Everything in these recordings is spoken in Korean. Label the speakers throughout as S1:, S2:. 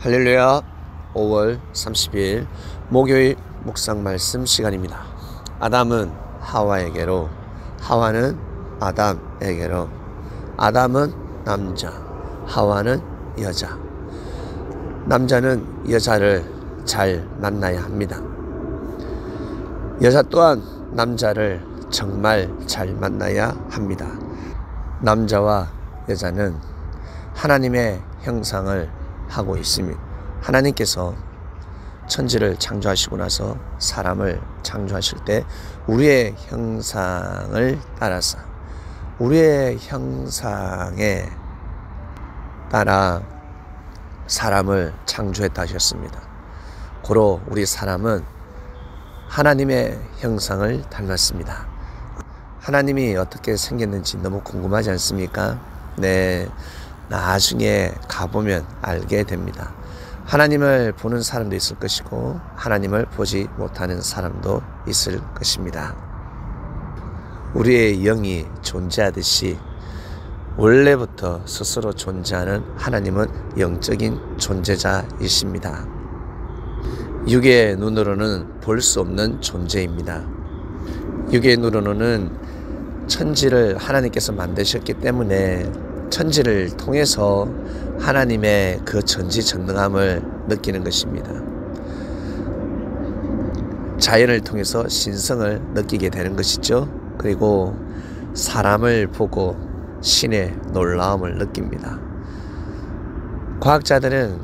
S1: 할렐루야. 5월 30일 목요일 묵상 말씀 시간입니다. 아담은 하와에게로, 하와는 아담에게로, 아담은 남자, 하와는 여자. 남자는 여자를 잘 만나야 합니다. 여자 또한 남자를 정말 잘 만나야 합니다. 남자와 여자는 하나님의 형상을 하고 있습니다. 하나님께서 천지를 창조하시고 나서 사람을 창조하실 때 우리의 형상을 따라서, 우리의 형상에 따라 사람을 창조했다 하셨습니다. 고로 우리 사람은 하나님의 형상을 닮았습니다. 하나님이 어떻게 생겼는지 너무 궁금하지 않습니까? 네, 나중에 가보면 알게 됩니다. 하나님을 보는 사람도 있을 것이고 하나님을 보지 못하는 사람도 있을 것입니다. 우리의 영이 존재하듯이 원래부터 스스로 존재하는 하나님은 영적인 존재자이십니다. 육의 눈으로는 볼 수 없는 존재입니다. 육의 눈으로는 천지를 하나님께서 만드셨기 때문에 천지를 통해서 하나님의 그 전지전능함을 느끼는 것입니다. 자연을 통해서 신성을 느끼게 되는 것이죠. 그리고 사람을 보고 신의 놀라움을 느낍니다. 과학자들은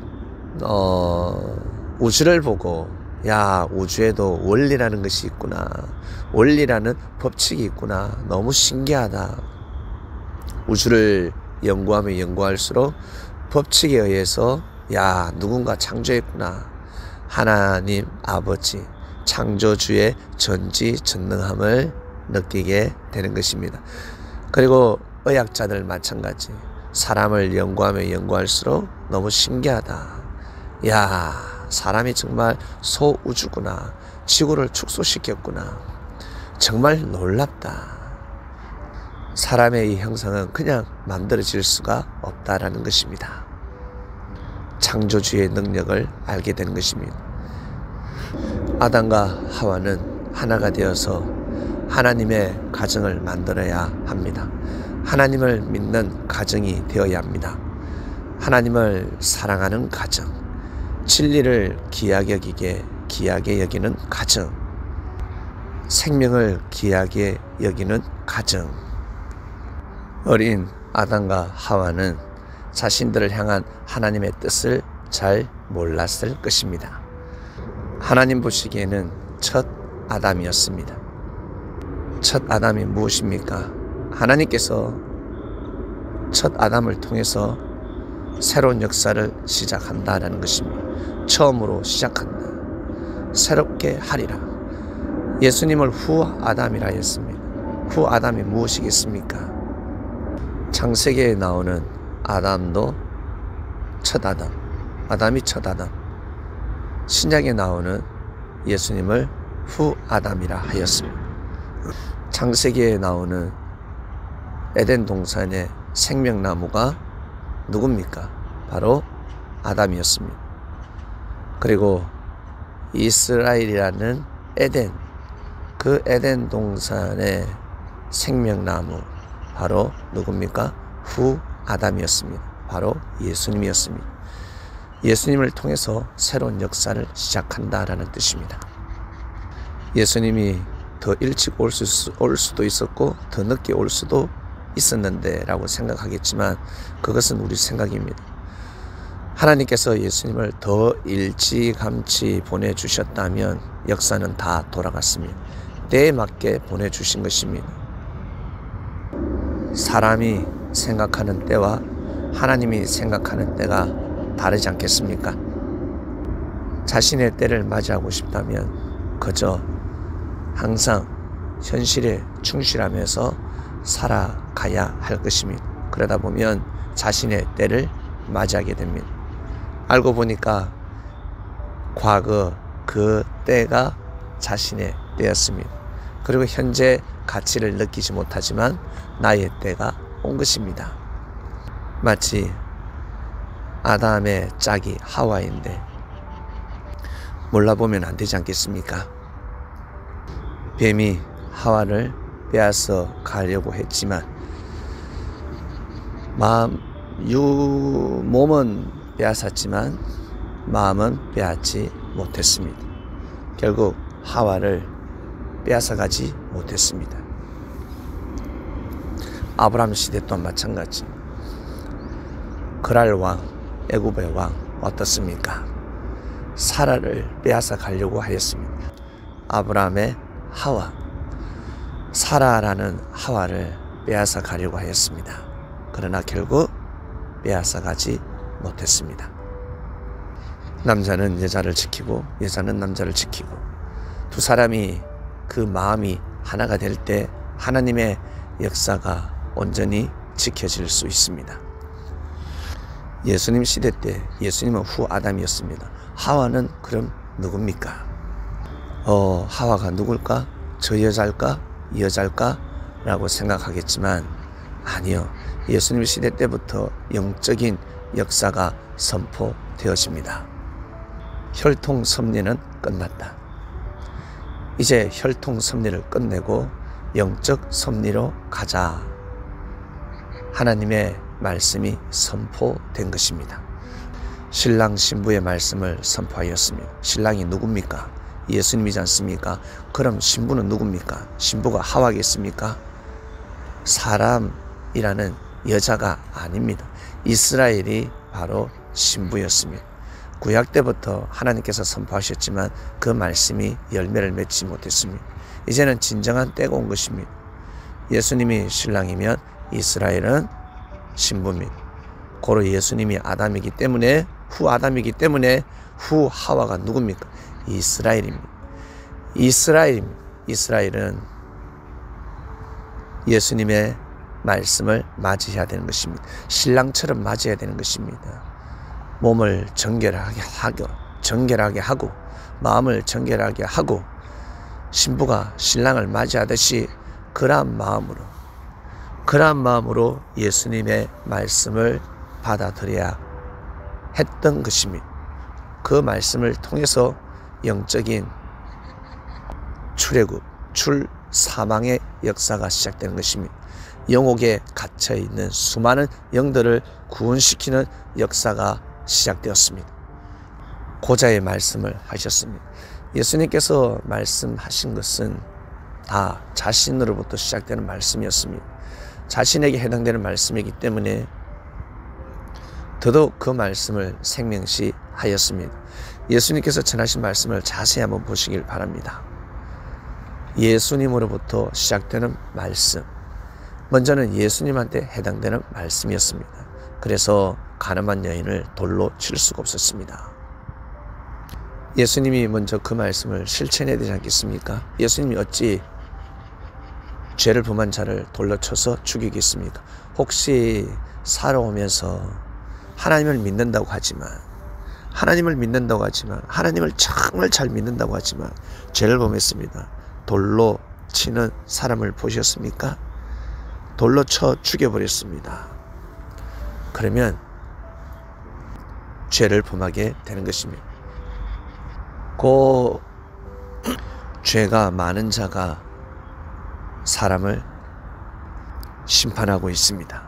S1: 우주를 보고, 야, 우주에도 원리라는 것이 있구나, 원리라는 법칙이 있구나, 너무 신기하다. 우주를 연구하면 연구할수록 법칙에 의해서, 야, 누군가 창조했구나, 하나님 아버지 창조주의 전지전능함을 느끼게 되는 것입니다. 그리고 의학자들 마찬가지, 사람을 연구하면 연구할수록 너무 신기하다, 야, 사람이 정말 소우주구나, 지구를 축소시켰구나, 정말 놀랍다. 사람의 이 형상은 그냥 만들어질 수가 없다라는 것입니다. 창조주의 능력을 알게 되는 것입니다. 아담과 하와는 하나가 되어서 하나님의 가정을 만들어야 합니다. 하나님을 믿는 가정이 되어야 합니다. 하나님을 사랑하는 가정, 진리를 귀하게 여기는 가정, 생명을 귀하게 여기는 가정. 어린 아담과 하와는 자신들을 향한 하나님의 뜻을 잘 몰랐을 것입니다. 하나님 보시기에는 첫 아담이었습니다. 첫 아담이 무엇입니까? 하나님께서 첫 아담을 통해서 새로운 역사를 시작한다라는 것입니다. 처음으로 시작한다, 새롭게 하리라. 예수님을 후 아담이라 했습니다. 후 아담이 무엇이겠습니까? 창세기에 나오는 아담도 첫 아담, 아담이 첫 아담. 신약에 나오는 예수님을 후 아담이라 하였습니다. 창세기에 나오는 에덴 동산의 생명나무가 누굽니까? 바로 아담이었습니다. 그리고 이스라엘이라는 에덴, 그 에덴 동산의 생명나무 바로 누굽니까? 후 아담이었습니다. 바로 예수님이었습니다. 예수님을 통해서 새로운 역사를 시작한다라는 뜻입니다. 예수님이 더 일찍 올 수도 있었고 더 늦게 올 수도 있었는데 라고 생각하겠지만 그것은 우리 생각입니다. 하나님께서 예수님을 더 일찌감치 보내주셨다면 역사는 다 돌아갔습니다. 때에 맞게 보내주신 것입니다. 사람이 생각하는 때와 하나님이 생각하는 때가 다르지 않겠습니까? 자신의 때를 맞이하고 싶다면 그저 항상 현실에 충실하면서 살아가야 할 것입니다. 그러다 보면 자신의 때를 맞이하게 됩니다. 알고 보니까 과거 그 때가 자신의 때였습니다. 그리고 현재 가치를 느끼지 못하지만 나의 때가 온 것입니다. 마치 아담의 짝이 하와인데 몰라보면 안 되지 않겠습니까? 뱀이 하와를 빼앗아 가려고 했지만 몸은 빼앗았지만 마음은 빼앗지 못했습니다. 결국 하와를 빼앗아가지 못했습니다. 아브라함 시대 또한 마찬가지. 그랄 왕, 애굽의 왕 어떻습니까? 사라를 빼앗아 가려고 하였습니다. 아브라함의 하와, 사라라는 하와를 빼앗아 가려고 하였습니다. 그러나 결국 빼앗아 가지 못했습니다. 남자는 여자를 지키고 여자는 남자를 지키고 두 사람이 그 마음이 하나가 될 때 하나님의 역사가 온전히 지켜질 수 있습니다. 예수님 시대 때 예수님은 후 아담이었습니다. 하와는 그럼 누굽니까? 하와가 누굴까? 저 여자일까? 이 여자일까? 라고 생각하겠지만 아니요. 예수님 시대 때부터 영적인 역사가 선포되어집니다. 혈통 섭리는 끝났다. 이제 혈통 섭리를 끝내고 영적 섭리로 가자. 하나님의 말씀이 선포된 것입니다. 신랑 신부의 말씀을 선포하였습니다. 신랑이 누굽니까? 예수님이지 않습니까? 그럼 신부는 누굽니까? 신부가 하와겠습니까? 사람이라는 여자가 아닙니다. 이스라엘이 바로 신부였습니다. 구약 때부터 하나님께서 선포하셨지만 그 말씀이 열매를 맺지 못했습니다. 이제는 진정한 때가 온 것입니다. 예수님이 신랑이면 이스라엘은 신부입니다. 고로 예수님이 아담이기 때문에 후 아담이기 때문에 후 하와가 누굽니까? 이스라엘입니다. 이스라엘은 예수님의 말씀을 맞이해야 되는 것입니다. 신랑처럼 맞이해야 되는 것입니다. 몸을 정결하게 하고 마음을 정결하게 하고 신부가 신랑을 맞이하듯이 그러한 마음으로 예수님의 말씀을 받아들여야 했던 것입니다. 그 말씀을 통해서 영적인 사망의 역사가 시작되는 것입니다. 영옥에 갇혀있는 수많은 영들을 구원시키는 역사가 시작되었습니다. 고자의 말씀을 하셨습니다. 예수님께서 말씀하신 것은 다 자신으로부터 시작되는 말씀이었습니다. 자신에게 해당되는 말씀이기 때문에 더더욱 그 말씀을 생명시 하였습니다. 예수님께서 전하신 말씀을 자세히 한번 보시길 바랍니다. 예수님으로부터 시작되는 말씀, 먼저는 예수님한테 해당되는 말씀이었습니다. 그래서 가늠한 여인을 돌로 칠 수가 없었습니다. 예수님이 먼저 그 말씀을 실천해야 되지 않겠습니까? 예수님이 어찌 죄를 범한 자를 돌로 쳐서 죽이겠습니까? 혹시 살아오면서 하나님을 믿는다고 하지만 하나님을 정말 잘 믿는다고 하지만 죄를 범했습니다. 돌로 치는 사람을 보셨습니까? 돌로 쳐 죽여버렸습니다. 그러면 죄를 범하게 되는 것입니다. 그 죄가 많은 자가 사람을 심판하고 있습니다.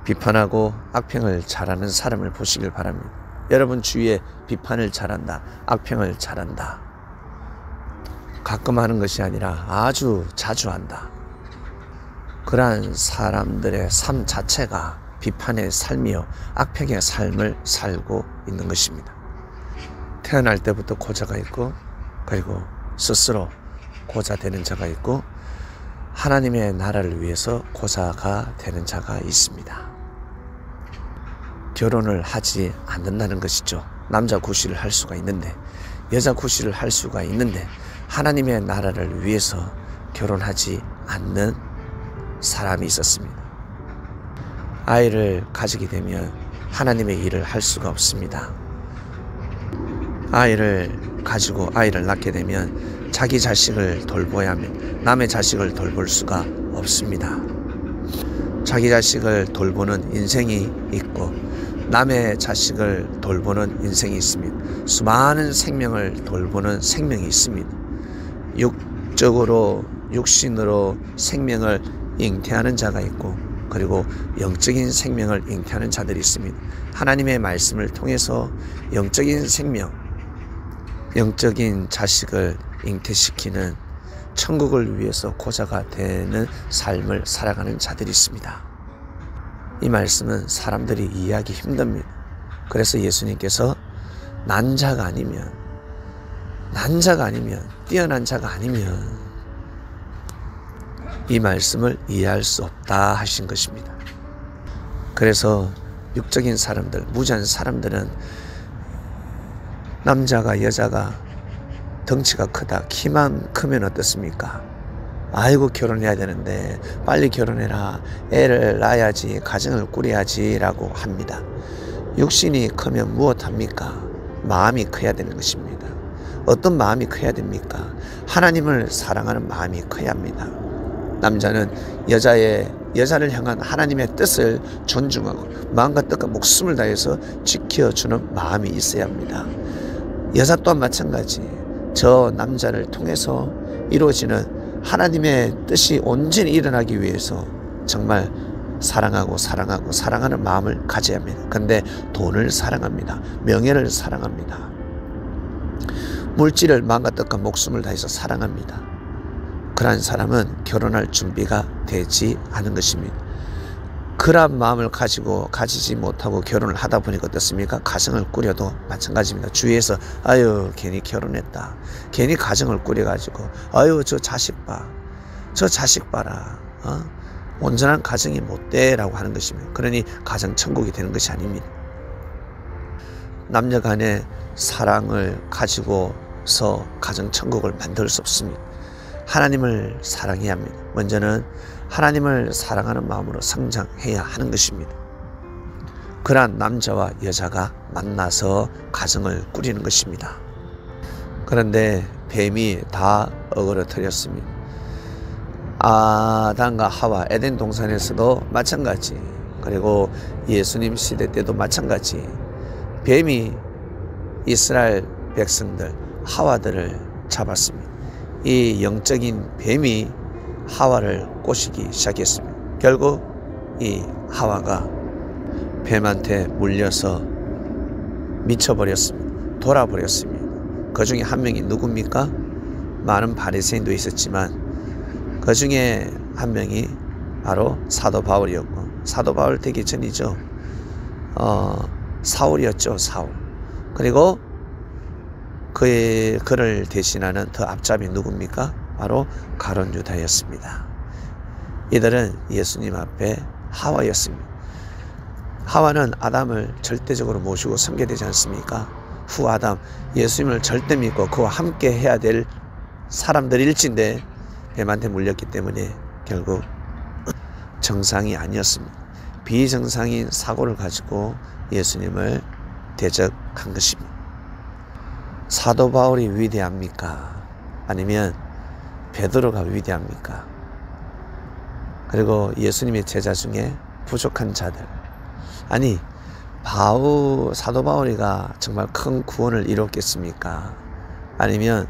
S1: 비판하고 악평을 잘하는 사람을 보시길 바랍니다. 여러분 주위에 비판을 잘한다, 악평을 잘한다, 가끔 하는 것이 아니라 아주 자주 한다. 그러한 사람들의 삶 자체가 비판의 삶이요 악평의 삶을 살고 있는 것입니다. 태어날 때부터 고자가 있고 그리고 스스로 고자 되는 자가 있고 하나님의 나라를 위해서 고자가 되는 자가 있습니다. 결혼을 하지 않는다는 것이죠. 남자 구실을 할 수가 있는데 여자 구실을 할 수가 있는데 하나님의 나라를 위해서 결혼하지 않는 사람이 있었습니다. 아이를 가지게 되면 하나님의 일을 할 수가 없습니다. 아이를 가지고 아이를 낳게 되면 자기 자식을 돌보야 하면 남의 자식을 돌볼 수가 없습니다. 자기 자식을 돌보는 인생이 있고 남의 자식을 돌보는 인생이 있습니다. 수많은 생명을 돌보는 생명이 있습니다. 육적으로 육신으로 생명을 잉태하는 자가 있고, 그리고 영적인 생명을 잉태하는 자들이 있습니다. 하나님의 말씀을 통해서 영적인 생명, 영적인 자식을 잉태시키는 천국을 위해서 고자가 되는 삶을 살아가는 자들이 있습니다. 이 말씀은 사람들이 이해하기 힘듭니다. 그래서 예수님께서 난 자가 아니면, 뛰어난 자가 아니면 이 말씀을 이해할 수 없다 하신 것입니다. 그래서 육적인 사람들, 무지한 사람들은 남자가 여자가 덩치가 크다, 키만 크면 어떻습니까? 아이고 결혼해야 되는데 빨리 결혼해라, 애를 낳아야지, 가정을 꾸려야지 라고 합니다. 육신이 크면 무엇합니까? 마음이 커야 되는 것입니다. 어떤 마음이 커야 됩니까? 하나님을 사랑하는 마음이 커야 합니다. 남자는 여자를 향한 하나님의 뜻을 존중하고 마음과 뜻과 목숨을 다해서 지켜주는 마음이 있어야 합니다. 여자 또한 마찬가지, 저 남자를 통해서 이루어지는 하나님의 뜻이 온전히 일어나기 위해서 정말 사랑하는 마음을 가져야 합니다. 근데 돈을 사랑합니다. 명예를 사랑합니다. 물질을 마음과 뜻과 목숨을 다해서 사랑합니다. 그러한 사람은 결혼할 준비가 되지 않은 것입니다. 그러한 마음을 가지지 못하고 결혼을 하다 보니까 어떻습니까? 가정을 꾸려도 마찬가지입니다. 주위에서 아유 괜히 결혼했다, 괜히 가정을 꾸려가지고 아유 저 자식 봐라, 온전한 가정이 못 돼 라고 하는 것입니다. 그러니 가정 천국이 되는 것이 아닙니다. 남녀 간의 사랑을 가지고서 가정 천국을 만들 수 없습니다. 하나님을 사랑해야 합니다. 먼저는 하나님을 사랑하는 마음으로 성장해야 하는 것입니다. 그러한 남자와 여자가 만나서 가정을 꾸리는 것입니다. 그런데 뱀이 다 어그러뜨렸습니다. 아담과 하와 에덴 동산에서도 마찬가지, 그리고 예수님 시대 때도 마찬가지, 뱀이 이스라엘 백성들 하와들을 잡았습니다. 이 영적인 뱀이 하와를 꼬시기 시작했습니다. 결국 이 하와가 뱀한테 물려서 미쳐버렸습니다. 돌아버렸습니다. 그 중에 한 명이 누굽니까? 많은 바리새인도 있었지만 그 중에 한 명이 바로 사도 바울이었고, 사도 바울 되기 전이죠. 사울이었죠. 사울. 그리고 그를 대신하는 더 앞잡이 누굽니까? 바로 가룟 유다였습니다. 이들은 예수님 앞에 하와였습니다. 하와는 아담을 절대적으로 모시고 섬겨야 되지 않습니까? 후 아담, 예수님을 절대 믿고 그와 함께 해야 될 사람들일진데 뱀한테 물렸기 때문에 결국 정상이 아니었습니다. 비정상인 사고를 가지고 예수님을 대적한 것입니다. 사도 바울이 위대합니까? 아니면 베드로가 위대합니까? 그리고 예수님의 제자 중에 부족한 자들, 아니 사도 바울이가 정말 큰 구원을 이뤘겠습니까? 아니면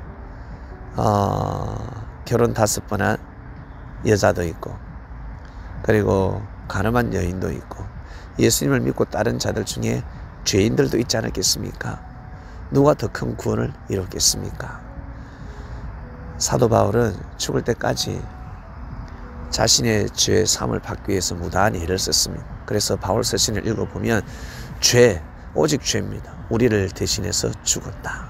S1: 결혼 5번 한 여자도 있고, 그리고 가늠한 여인도 있고, 예수님을 믿고 따른 자들 중에 죄인들도 있지 않았겠습니까? 누가 더 큰 구원을 이뤘겠습니까? 사도 바울은 죽을 때까지 자신의 죄 사함을 받기 위해서 무다한 애를 썼습니다. 그래서 바울 서신을 읽어보면 오직 죄입니다. 우리를 대신해서 죽었다.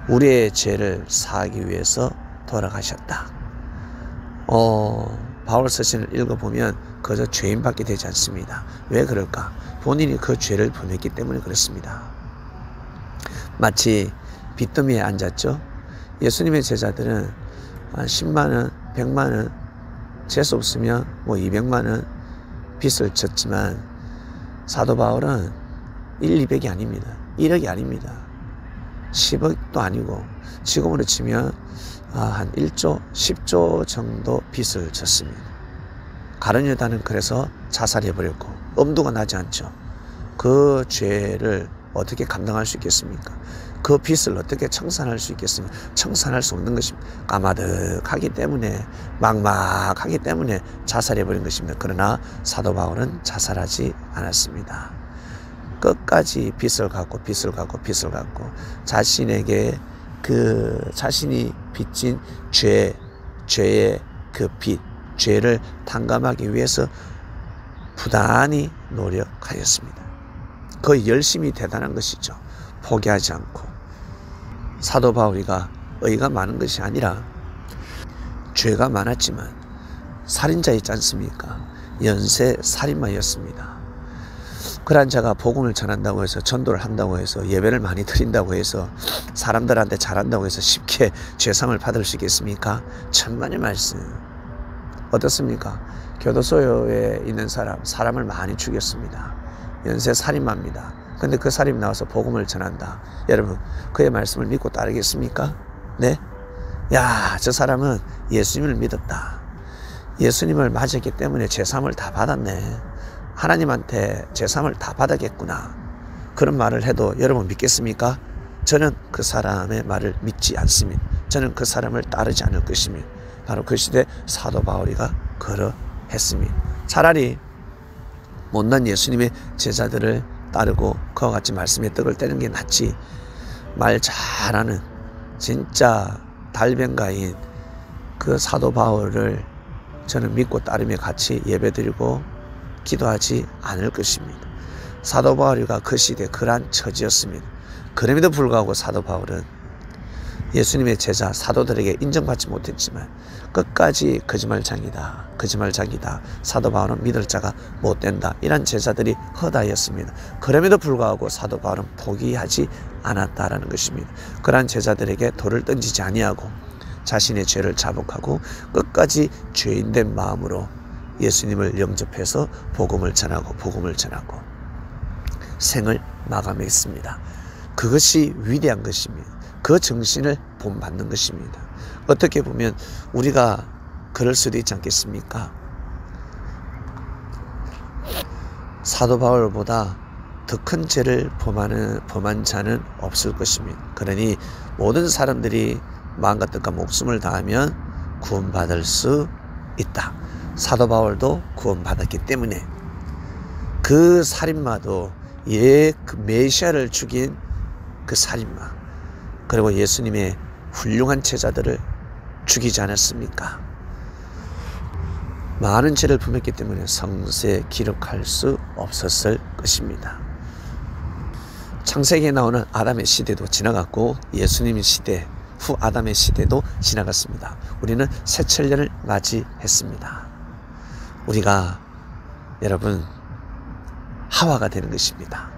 S1: 우리의 죄를 사하기 위해서 돌아가셨다. 바울 서신을 읽어보면 그저 죄인밖에 되지 않습니다. 왜 그럴까? 본인이 그 죄를 범했기 때문에 그렇습니다. 마치 빚더미에 앉았죠. 예수님의 제자들은 한 10만원, 100만원, 재수 없으면 200만원 빚을 졌지만 사도 바울은 1, 200이 아닙니다. 1억이 아닙니다. 10억도 아니고 지금으로 치면 한 1조, 10조 정도 빚을 졌습니다. 가룟 유다는 그래서 자살해버렸고 엄두가 나지 않죠. 그 죄를 어떻게 감당할 수 있겠습니까? 그 빚을 어떻게 청산할 수 있겠습니까? 청산할 수 없는 것입니다. 까마득하기 때문에, 막막하기 때문에 자살해버린 것입니다. 그러나 사도 바울은 자살하지 않았습니다. 끝까지 빚을 갖고 자신에게 자신이 빚진 죄의 그 빚, 죄를 탕감하기 위해서 부단히 노력하였습니다. 그 열심이 대단한 것이죠. 포기하지 않고. 사도 바울이가 의가 많은 것이 아니라 죄가 많았지만 살인자 있지 않습니까? 연쇄 살인마였습니다. 그러한 자가 복음을 전한다고 해서, 전도를 한다고 해서, 예배를 많이 드린다고 해서, 사람들한테 잘한다고 해서 쉽게 죄상을 받을 수 있겠습니까? 천만의 말씀. 어떻습니까? 교도소에 있는 사람을 많이 죽였습니다. 연쇄 살인마입니다. 근데 그 사람이 나와서 복음을 전한다. 여러분, 그의 말씀을 믿고 따르겠습니까? 네? 야, 저 사람은 예수님을 믿었다. 예수님을 맞았기 때문에 죄사함을 다 받았네. 하나님한테 죄사함을 다 받았겠구나. 그런 말을 해도 여러분 믿겠습니까? 저는 그 사람의 말을 믿지 않습니다. 저는 그 사람을 따르지 않을 것입니다. 바로 그 시대 사도 바울이가 그러했습니다. 차라리 못난 예수님의 제자들을 따르고 그와 같이 말씀에 떡을 떼는 게 낫지, 말 잘하는 진짜 달변가인 그 사도 바울을 저는 믿고 따르며 같이 예배드리고 기도하지 않을 것입니다. 사도 바울이가 그 시대에 그러한 처지였습니다. 그럼에도 불구하고 사도 바울은 예수님의 제자 사도들에게 인정받지 못했지만 끝까지 거짓말장이다. 사도 바울은 믿을 자가 못된다. 이런 제자들이 허다였습니다. 그럼에도 불구하고 사도 바울은 포기하지 않았다라는 것입니다. 그러한 제자들에게 돌을 던지지 아니하고 자신의 죄를 자복하고 끝까지 죄인된 마음으로 예수님을 영접해서 복음을 전하고 생을 마감했습니다. 그것이 위대한 것입니다. 그 정신을 본받는 것입니다. 어떻게 보면 우리가 그럴 수도 있지 않겠습니까? 사도 바울보다 더 큰 죄를 범한 자는 없을 것입니다. 그러니 모든 사람들이 마음과 뜻과 목숨을 다하면 구원받을 수 있다. 사도 바울도 구원받았기 때문에 그 살인마도 그 메시아를 죽인 그 살인마, 그리고 예수님의 훌륭한 제자들을 죽이지 않았습니까? 많은 죄를 범했기 때문에 성서에 기록할 수 없었을 것입니다. 창세기에 나오는 아담의 시대도 지나갔고 예수님의 시대, 후 아담의 시대도 지나갔습니다. 우리는 새 천년을 맞이했습니다. 우리가 여러분 하와가 되는 것입니다.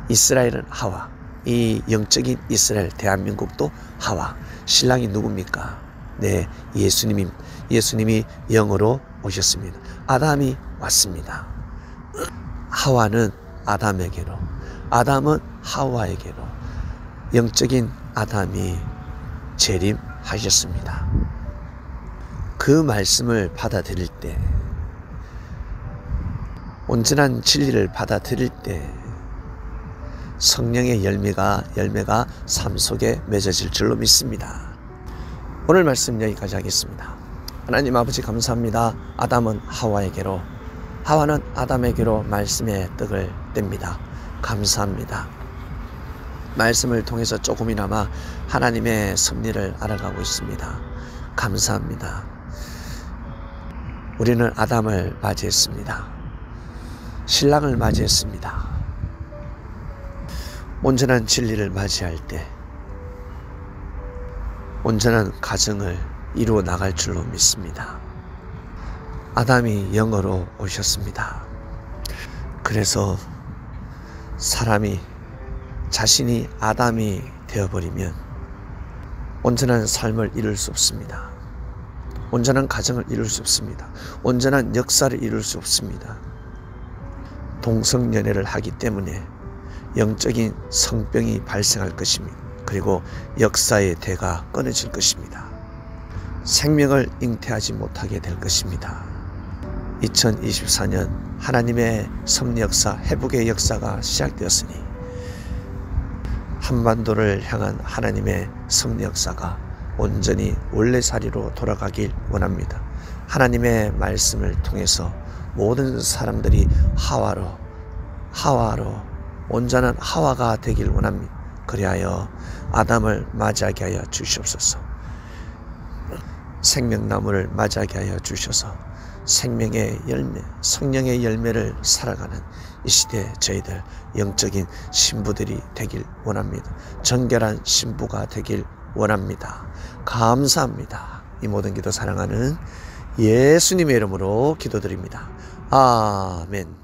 S1: 이스라엘은 하와, 이 영적인 이스라엘 대한민국도 하와. 신랑이 누굽니까? 네, 예수님이 영으로 오셨습니다. 아담이 왔습니다. 하와는 아담에게로, 아담은 하와에게로 영적인 아담이 재림하셨습니다. 그 말씀을 받아들일 때, 온전한 진리를 받아들일 때 성령의 열매가 삶 속에 맺어질 줄로 믿습니다. 오늘 말씀 여기까지 하겠습니다. 하나님 아버지 감사합니다. 아담은 하와에게로, 하와는 아담에게로 말씀의 떡을 뗍니다. 감사합니다. 말씀을 통해서 조금이나마 하나님의 섭리를 알아가고 있습니다. 감사합니다. 우리는 아담을 맞이했습니다. 신랑을 맞이했습니다. 온전한 진리를 맞이할 때 온전한 가정을 이루어 나갈 줄로 믿습니다. 아담이 영으로 오셨습니다. 그래서 사람이 자신이 아담이 되어버리면 온전한 삶을 이룰 수 없습니다. 온전한 가정을 이룰 수 없습니다. 온전한 역사를 이룰 수 없습니다. 동성연애를 하기 때문에 영적인 성병이 발생할 것입니다. 그리고 역사의 대가 끊어질 것입니다. 생명을 잉태하지 못하게 될 것입니다. 2024년 하나님의 섭리 역사, 회복의 역사가 시작되었으니 한반도를 향한 하나님의 섭리 역사가 온전히 원래자리로 돌아가길 원합니다. 하나님의 말씀을 통해서 모든 사람들이 하와로 온전한 하와가 되길 원합니다. 그리하여 아담을 맞이하게 하여 주시옵소서. 생명나무를 맞이하게 하여 주셔서 생명의 열매, 성령의 열매를 살아가는 이 시대 저희들 영적인 신부들이 되길 원합니다. 정결한 신부가 되길 원합니다. 감사합니다. 이 모든 기도 사랑하는 예수님의 이름으로 기도드립니다. 아멘.